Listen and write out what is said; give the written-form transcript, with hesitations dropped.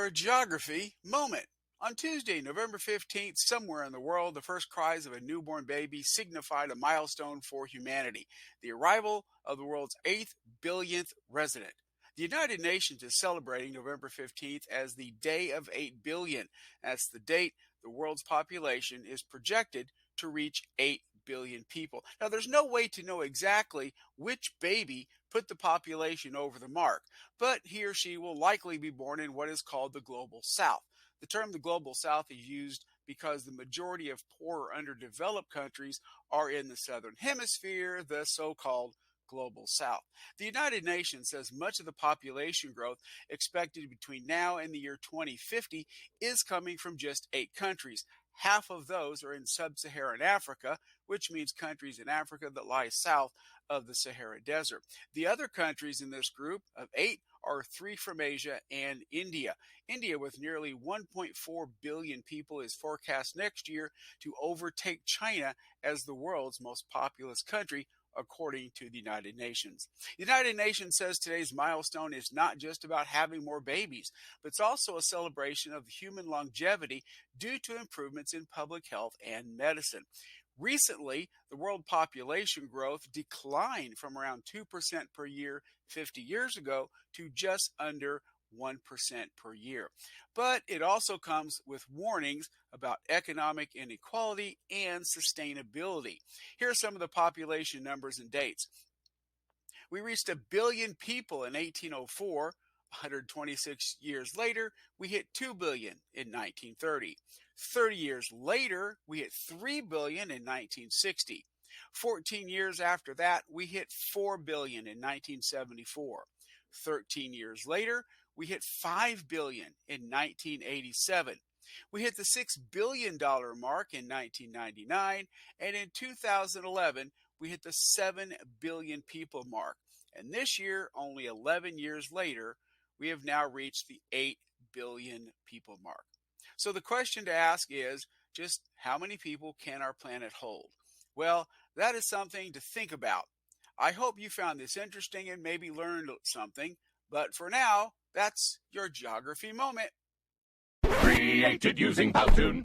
your geography moment. On Tuesday, November 15th, somewhere in the world, the first cries of a newborn baby signified a milestone for humanity, the arrival of the world's 8th billionth resident. The United Nations is celebrating November 15th as the Day of 8 billion. That's the date the world's population is projected to reach 8 billion people. Now, there's no way to know exactly which baby put the population over the mark, but he or she will likely be born in what is called the Global South. The term the Global South is used because the majority of poor or underdeveloped countries are in the Southern Hemisphere, the so-called Global South. The United Nations says much of the population growth expected between now and the year 2050 is coming from just 8 countries. Half of those are in sub-Saharan Africa, which means countries in Africa that lie south of the Sahara Desert. The other countries in this group of 8 are 3 from Asia and India. India, with nearly 1.4 billion people, is forecast next year to overtake China as the world's most populous country, according to the United Nations. The United Nations says today's milestone is not just about having more babies, but it's also a celebration of human longevity due to improvements in public health and medicine. Recently, the world population growth declined from around 2% per year 50 years ago to just under 1% per year. But it also comes with warnings about economic inequality and sustainability. Here are some of the population numbers and dates. We reached 1 billion people in 1804. 126 years later, we hit 2 billion in 1930. 30 years later, we hit 3 billion in 1960. 14 years after that, we hit 4 billion in 1974. 13 years later, we hit 5 billion in 1987. We hit the $6 billion mark in 1999, and in 2011, we hit the 7 billion people mark. And this year, only 11 years later, we have now reached the 8 billion people mark. So the question to ask is, just how many people can our planet hold? Well, that is something to think about. I hope you found this interesting and maybe learned something. But for now, that's your geography moment. Created using Powtoon.